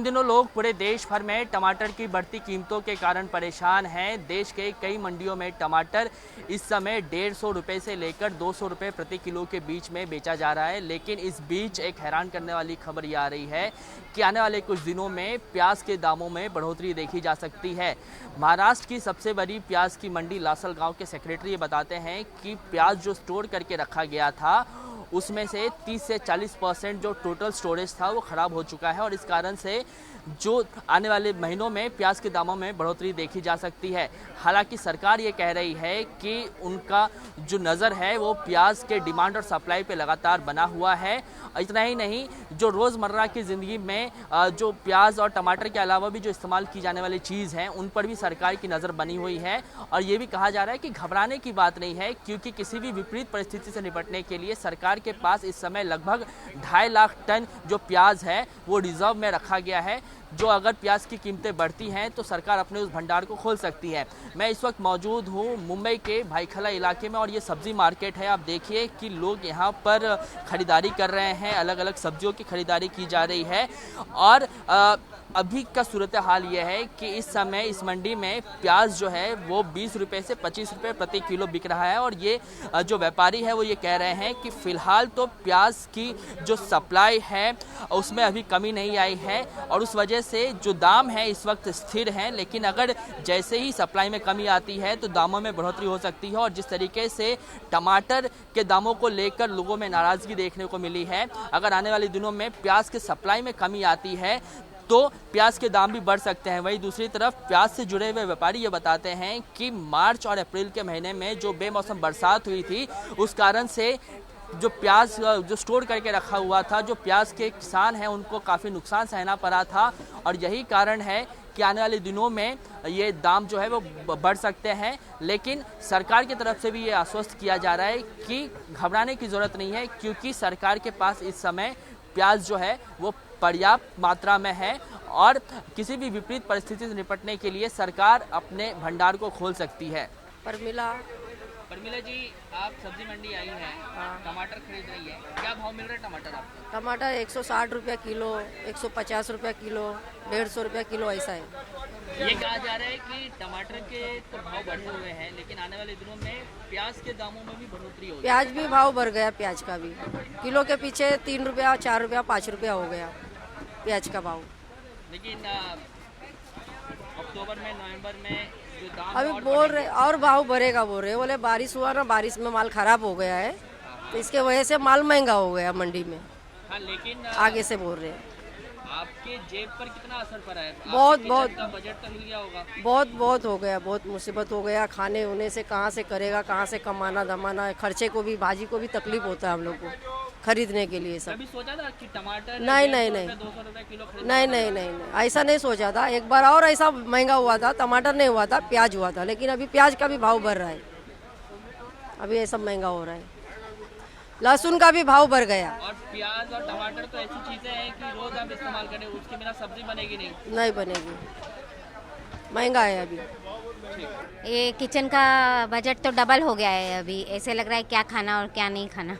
इन दिनों लोग पूरे देश भर में टमाटर की बढ़ती कीमतों के कारण परेशान हैं। देश के कई मंडियों में टमाटर इस समय 150 रुपये से लेकर 200 रुपये प्रति किलो के बीच में बेचा जा रहा है। लेकिन इस बीच एक हैरान करने वाली खबर ये आ रही है कि आने वाले कुछ दिनों में प्याज के दामों में बढ़ोतरी देखी जा सकती है। महाराष्ट्र की सबसे बड़ी प्याज की मंडी लासलगांव के सेक्रेटरी ये बताते हैं कि प्याज जो स्टोर करके रखा गया था उसमें से 30 से 40% जो टोटल स्टोरेज था वो ख़राब हो चुका है और इस कारण से जो आने वाले महीनों में प्याज के दामों में बढ़ोतरी देखी जा सकती है। हालांकि सरकार ये कह रही है कि उनका जो नज़र है वो प्याज के डिमांड और सप्लाई पे लगातार बना हुआ है। इतना ही नहीं, जो रोज़मर्रा की ज़िंदगी में जो प्याज और टमाटर के अलावा भी जो इस्तेमाल की जाने वाली चीज़ हैं उन पर भी सरकार की नज़र बनी हुई है। और ये भी कहा जा रहा है कि घबराने की बात नहीं है, क्योंकि किसी भी विपरीत परिस्थिति से निपटने के लिए सरकार के पास इस समय लगभग 2.5 लाख टन जो प्याज है वो रिजर्व में रखा गया है। जो अगर प्याज की कीमतें बढ़ती हैं तो सरकार अपने उस भंडार को खोल सकती है। मैं इस वक्त मौजूद हूँ मुंबई के भाईखला इलाके में और ये सब्जी मार्केट है। आप देखिए कि लोग यहाँ पर खरीदारी कर रहे हैं, अलग अलग सब्जियों की खरीदारी की जा रही है। और अभी का सूरत हाल ये है कि इस समय इस मंडी में प्याज जो है वो 20 रुपये से 25 रुपये प्रति किलो बिक रहा है। और ये जो व्यापारी है वो ये कह रहे हैं कि फ़िलहाल तो प्याज की जो सप्लाई है उसमें अभी कमी नहीं आई है और उस वजह से जो दाम है इस वक्त स्थिर हैं। लेकिन अगर जैसे ही सप्लाई में कमी आती है तो दामों में बढ़ोतरी हो सकती है। और जिस तरीके से टमाटर के दामों को लेकर लोगों में नाराज़गी देखने को मिली है, अगर आने वाले दिनों में प्याज के सप्लाई में कमी आती है तो प्याज के दाम भी बढ़ सकते हैं। वहीं दूसरी तरफ प्याज से जुड़े हुए व्यापारी ये बताते हैं कि मार्च और अप्रैल के महीने में जो बेमौसम बरसात हुई थी उस कारण से जो प्याज जो स्टोर करके रखा हुआ था, जो प्याज के किसान हैं उनको काफ़ी नुकसान सहना पड़ा था। और यही कारण है कि आने वाले दिनों में ये दाम जो है वो बढ़ सकते हैं। लेकिन सरकार की तरफ से भी ये आश्वस्त किया जा रहा है कि घबराने की ज़रूरत नहीं है, क्योंकि सरकार के पास इस समय प्याज जो है वो पर्याप्त मात्रा में है और किसी भी विपरीत परिस्थिति से निपटने के लिए सरकार अपने भंडार को खोल सकती है। परमिला जी, आप सब्जी मंडी आई हैं, टमाटर खरीद रही है, क्या भाव मिल रहा है टमाटर आपको? टमाटर 160 रुपया किलो, 150 रुपया किलो, 150 रुपया किलो ऐसा है। ये कहा जा रहा है कि टमाटर के तो भाव बढ़े हुए हैं, लेकिन आने वाले दिनों में प्याज के दामों में भी बढ़ोतरी होगी। प्याज भी भाव बढ़ गया, प्याज का भी किलो के पीछे 3 रुपया, 4 रुपया, 5 रुपया हो गया प्याज का भाव। लेकिन अक्टूबर में, नवंबर में जो दाम अभी बोल रहे और भाव बढ़ेगा बोल रहे, बोले बारिश हुआ ना, बारिश में माल खराब हो गया है तो इसके वजह से माल महंगा हो गया मंडी में। हाँ, लेकिन आगे से बोल रहे हैं आपके जेब पर कितना असर पड़ा है? बहुत का बजट तो हिल गया होगा। बहुत हो गया, बहुत मुसीबत हो गया। खाने होने से कहाँ से करेगा, कहाँ से कमाना धमाना, खर्चे को भी, भाजी को भी तकलीफ होता है हम लोग को खरीदने के लिए। सब कभी सोचा था कि टमाटर नहीं 200 रुपए किलो नहीं, ऐसा नहीं सोचा था। एक बार और ऐसा महंगा हुआ था, टमाटर नहीं हुआ था, प्याज हुआ था। लेकिन अभी प्याज का भी भाव बढ़ रहा है, अभी ये सब महंगा हो रहा है। लहसुन का भी भाव बढ़ गया। और प्याज और टमाटर तो ऐसी चीजें हैं कि रोज आप इस्तेमाल करें, उसके बिना सब्जी बनेगी नहीं बनेगी, महंगा है अभी। ये किचन का बजट तो डबल हो गया है। अभी ऐसे लग रहा है क्या खाना और क्या नहीं खाना।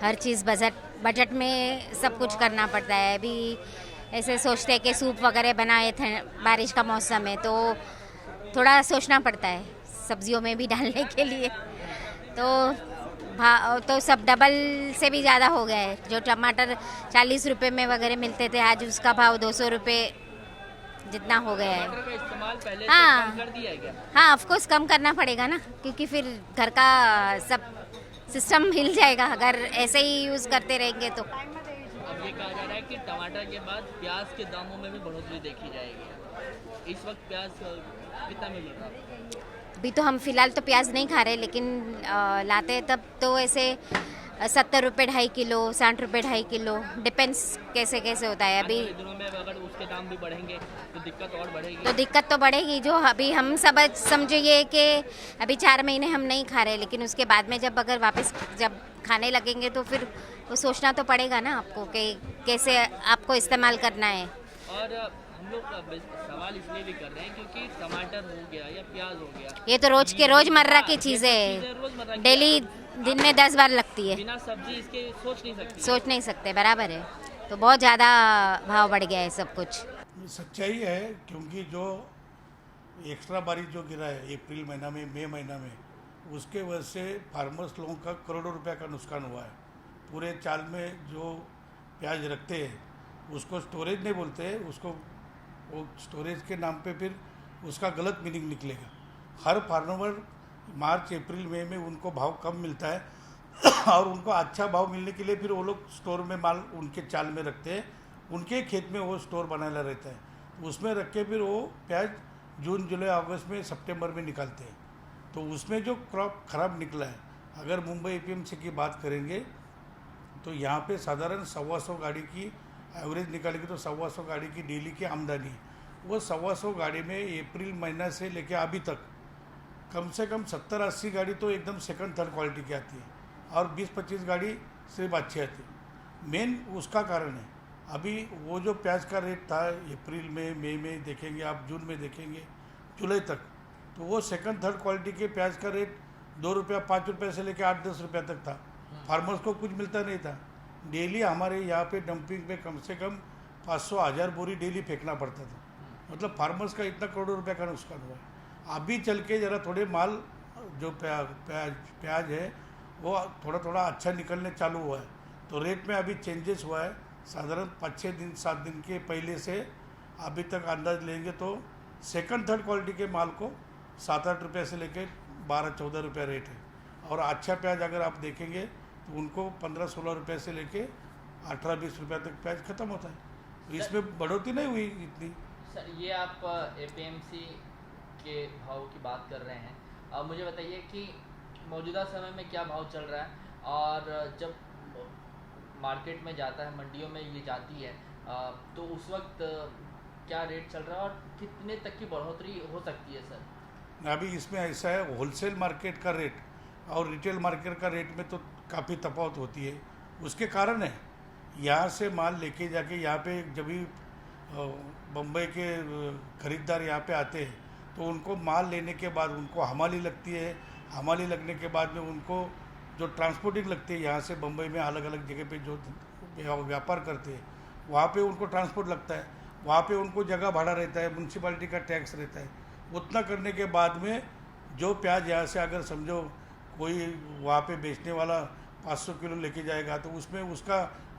हर चीज़ बजट में सब कुछ करना पड़ता है। अभी ऐसे सोचते हैं कि सूप वगैरह बनाए थे, बारिश का मौसम है तो थोड़ा सोचना पड़ता है सब्जियों में भी डालने के लिए। तो सब डबल से भी ज़्यादा हो गया है। जो टमाटर 40 रुपये में वगैरह मिलते थे, आज उसका भाव 200 रुपये जितना हो गया है। टमाटर का इस्तेमाल पहले से हाँ, कम कर दिया है क्या? हाँ, ऑफकोर्स कम करना पड़ेगा ना, क्योंकि फिर घर का सब सिस्टम हिल जाएगा अगर ऐसे ही यूज़ करते रहेंगे तो। अब ये कहा जा रहा है कि टमाटर के बाद प्याज के दामों में भी बढ़ोतरी देखी जाएगी। इस वक्त प्याज कितना मिल रहा है? अभी तो हम फिलहाल तो प्याज नहीं खा रहे, लेकिन लाते हैं तब तो ऐसे 70 रुपये 2.5 किलो, 60 रुपये 2.5 किलो, डिपेंड्स कैसे कैसे होता है। अभी दिनों में अगर उसके दाम भी बढ़ेंगे तो दिक्कत और बढ़ेगी। तो दिक्कत तो बढ़ेगी। जो अभी हम सब समझिए कि अभी 4 महीने हम नहीं खा रहे, लेकिन उसके बाद में जब अगर वापस जब खाने लगेंगे तो फिर वो सोचना तो पड़ेगा ना आपको कि कैसे आपको इस्तेमाल करना है। और हम लोग सवाल इसलिए भी कर रहे हैं क्योंकि टमाटर हो गया या प्याज हो गया, ये तो रोजमर्रा की चीज़ें है, डेली दिन में 10 बार लगती है। बिना सब्जी इसके सोच नहीं सकते। बराबर है। तो बहुत ज़्यादा भाव बढ़ गया है सब कुछ। सच्चाई है, क्योंकि जो एक्स्ट्रा बारिश जो गिरा है अप्रैल महीना में, मई महीना में, उसके वजह से फार्मर्स लोगों का करोड़ों रुपए का नुकसान हुआ है। पूरे चाल में जो प्याज रखते हैं उसको स्टोरेज नहीं बोलते हैं, उसको वो स्टोरेज के नाम पे फिर उसका गलत मीनिंग निकलेगा। हर फार्मर मार्च अप्रैल मई में उनको भाव कम मिलता है और उनको अच्छा भाव मिलने के लिए फिर वो लोग स्टोर में माल उनके चाल में रखते हैं, उनके खेत में वो स्टोर बनाया रहता है, तो उसमें रख के फिर वो प्याज जून जुलाई अगस्त में सितंबर में निकालते हैं। तो उसमें जो क्रॉप खराब निकला है, अगर मुंबई एपीएमसी की बात करेंगे तो यहाँ पे साधारण 125 गाड़ी की एवरेज निकालेंगे तो 125 गाड़ी की डेली की आमदनी है। वो 125 गाड़ी में अप्रैल महीना से लेके अभी तक कम से कम 70-80 गाड़ी तो एकदम सेकंड थर्ड क्वालिटी की आती है और 20-25 गाड़ी सिर्फ अच्छी आती है। मेन उसका कारण है, अभी वो जो प्याज का रेट था अप्रैल में, मई में देखेंगे आप, जून में देखेंगे, जुलाई तक, तो वो सेकंड थर्ड क्वालिटी के प्याज का रेट 2 रुपया 5 रुपये से लेकर 8-10 रुपये तक था। फार्मर्स को कुछ मिलता नहीं था। डेली हमारे यहाँ पे डंपिंग पे कम से कम 500-1000 बोरी डेली फेंकना पड़ता था। मतलब फार्मर्स का इतना करोड़ों रुपए का नुकसान हुआ है। अभी चल के ज़रा थोड़े माल जो प्याज है वो थोड़ा थोड़ा अच्छा निकलने चालू हुआ है, तो रेट में अभी चेंजेस हुआ है। साधारण 5-6 दिन 7 दिन के पहले से अभी तक अंदाज लेंगे तो सेकंड थर्ड क्वालिटी के माल को 7-8 रुपये से लेकर 12-14 रुपये रेट है, और अच्छा प्याज अगर आप देखेंगे तो उनको 15-16 रुपये से लेके 18-20 रुपये तक प्याज खत्म होता है। तो इसमें बढ़ोतरी नहीं हुई इतनी। सर, ये आप एपीएमसी के भाव की बात कर रहे हैं, अब मुझे बताइए कि मौजूदा समय में क्या भाव चल रहा है, और जब मार्केट में जाता है, मंडियों में ये जाती है, तो उस वक्त क्या रेट चल रहा है और कितने तक की बढ़ोतरी हो सकती है सर? अभी इसमें ऐसा है, होलसेल मार्केट का रेट और रिटेल मार्केट का रेट में तो काफ़ी तफावत होती है। उसके कारण है, यहाँ से माल लेके जाके यहाँ पे जब भी बम्बई के खरीदार यहाँ पे आते हैं तो उनको माल लेने के बाद उनको हमाली लगती है। हमाली लगने के बाद में उनको जो ट्रांसपोर्टिंग लगती है, यहाँ से बम्बई में अलग अलग जगह पे जो व्यापार करते हैं वहाँ पे उनको ट्रांसपोर्ट लगता है, वहाँ पे उनको जगह भाड़ा रहता है, म्यूनसिपालिटी का टैक्स रहता है। उतना करने के बाद में जो प्याज यहाँ से अगर समझो कोई वहाँ पे बेचने वाला 500 किलो लेके जाएगा तो उसमें उसका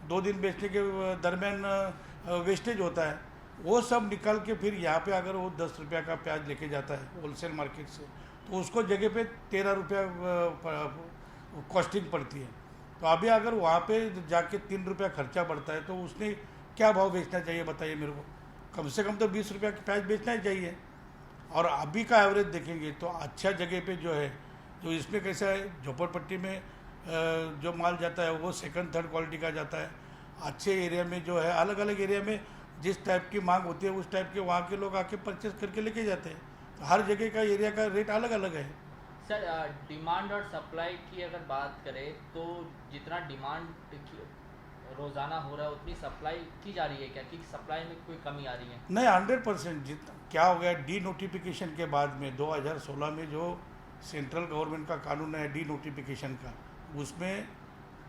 2 दिन बेचने के दरमियान वेस्टेज होता है, वो सब निकाल के फिर यहाँ पे अगर वो 10 रुपया का प्याज लेके जाता है होलसेल मार्केट से तो उसको जगह पे 13 रुपया कॉस्टिंग पड़ती है। तो अभी अगर वहाँ पे जाके 3 रुपया खर्चा बढ़ता है तो उसने क्या भाव बेचना चाहिए बताइए मेरे को? कम से कम तो 20 रुपया का प्याज बेचना ही चाहिए। और अभी का एवरेज देखेंगे तो अच्छा जगह पे जो है, जो इसमें कैसा है, झोपड़पट्टी में जो माल जाता है वो सेकंड थर्ड क्वालिटी का जाता है। अच्छे एरिया में जो है, अलग अलग एरिया में जिस टाइप की मांग होती है उस टाइप के वहाँ के लोग आके परचेस करके लेके जाते हैं। तो हर जगह का एरिया का रेट अलग अलग है। सर, डिमांड और सप्लाई की अगर बात करें तो जितना डिमांड रोज़ाना हो रहा है उतनी सप्लाई की जा रही है क्या, कि सप्लाई में कोई कमी आ रही है? नहीं, 100% जितना क्या हो गया, डी नोटिफिकेशन के बाद में 2016 में जो सेंट्रल गवर्नमेंट का कानून है डी नोटिफिकेशन का, उसमें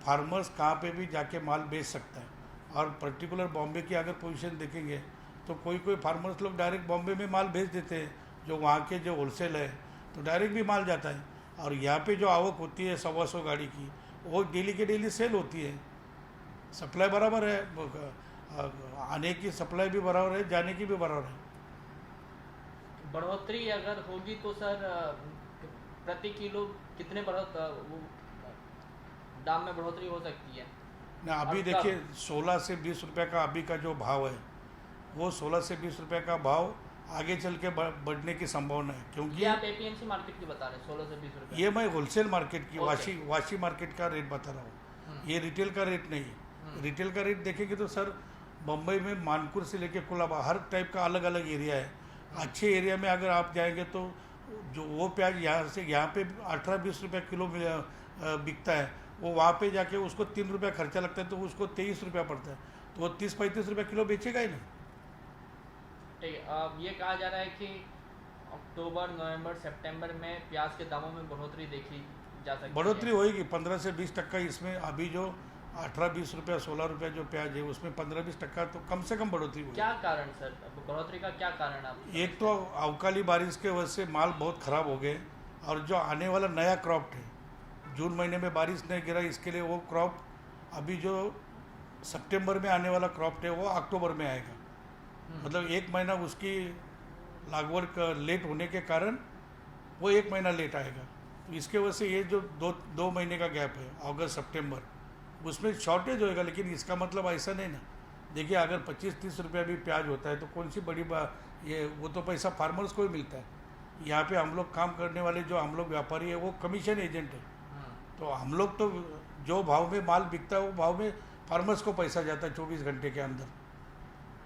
फार्मर्स कहाँ पे भी जाके माल बेच सकता है। और पर्टिकुलर बॉम्बे की अगर पोजीशन देखेंगे तो कोई कोई फार्मर्स लोग डायरेक्ट बॉम्बे में माल भेज देते हैं, जो वहाँ के जो होलसेल है तो डायरेक्ट भी माल जाता है। और यहाँ पे जो आवक होती है 125 गाड़ी की, वो डेली के डेली सेल होती है। सप्लाई बराबर है, आने की सप्लाई भी बराबर है, जाने की भी बराबर है। बढ़ोतरी अगर होगी तो सर प्रति किलो कितने दाम में बढ़ोतरी हो सकती है? ना अभी देखिए 16 से 20 रुपये का अभी का जो भाव है वो 16 से 20 रुपये का भाव आगे चल के बढ़ने की संभावना है। क्योंकि ये आप एपीएमसी मार्केट की बता रहे हैं 16 से 20 रुपये? ये मैं होलसेल मार्केट की वाशी मार्केट का रेट बता रहा हूँ, ये रिटेल का रेट नहीं है। रिटेल का रेट देखेंगे तो सर बम्बई में मानपुर से लेके कुलाबा हर टाइप का अलग अलग एरिया है। अच्छे एरिया में अगर आप जाएंगे तो जो वो प्याज यहाँ पे 18-20 रुपये किलो बिकता है, वो वहाँ पे जाके उसको 3 रुपया खर्चा लगता है तो उसको 23 रुपया पड़ता है, तो वो 30-35 रुपये किलो बेचेगा ही नहीं। ठीक है, अब ये कहा जा रहा है कि अक्टूबर, नवंबर, सितंबर में प्याज के दामों में बढ़ोतरी देखी जा सकती है। बढ़ोतरी होएगी 15 से 20% इसमें। अभी जो 18-20 रुपया 16 रुपया जो प्याज है उसमें 15-20% तो कम से कम बढ़ोतरी हुई। क्या कारण सर, बढ़ोतरी का क्या कारण आप? एक तो अवकाली बारिश के वजह से माल बहुत ख़राब हो गए, और जो आने वाला नया क्रॉप है, जून महीने में बारिश नहीं गिरा, इसके लिए वो क्रॉप अभी जो सितंबर में आने वाला क्रॉप है वो अक्टूबर में आएगा। मतलब 1 महीना उसकी लागवड लेट होने के कारण वो 1 महीना लेट आएगा। तो इसके वजह से ये जो दो महीने का गैप है, अगस्त सितंबर, उसमें शॉर्टेज होएगा। लेकिन इसका मतलब ऐसा नहीं ना, देखिए अगर 25-30 रुपया भी प्याज होता है तो कौन सी बड़ी बात, ये वो तो पैसा फार्मर्स को ही मिलता है। यहाँ पे हम लोग काम करने वाले जो हम लोग व्यापारी है वो कमीशन एजेंट है, तो हम लोग तो जो भाव में माल बिकता है वो भाव में फार्मर्स को पैसा जाता है 24 घंटे के अंदर।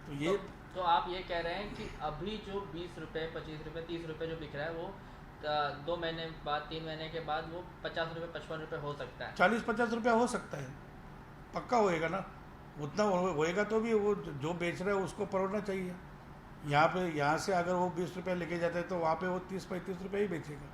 तो ये तो आप ये कह रहे हैं कि अभी जो 20 रुपये, 25 रुपये, 30 रुपये जो बिक रहा है वो 2 महीने बाद, 3 महीने के बाद वो 50 रुपये, 55 रुपये हो सकता है। 40-50 रुपया हो सकता है, पक्का होएगा ना। उतना होएगा तो भी वो जो बेच रहा है उसको परोड़ना चाहिए। यहाँ से अगर वो 20 रुपया लेके जाता है तो वहाँ पे वो 30-35 रुपये ही बेचेगा।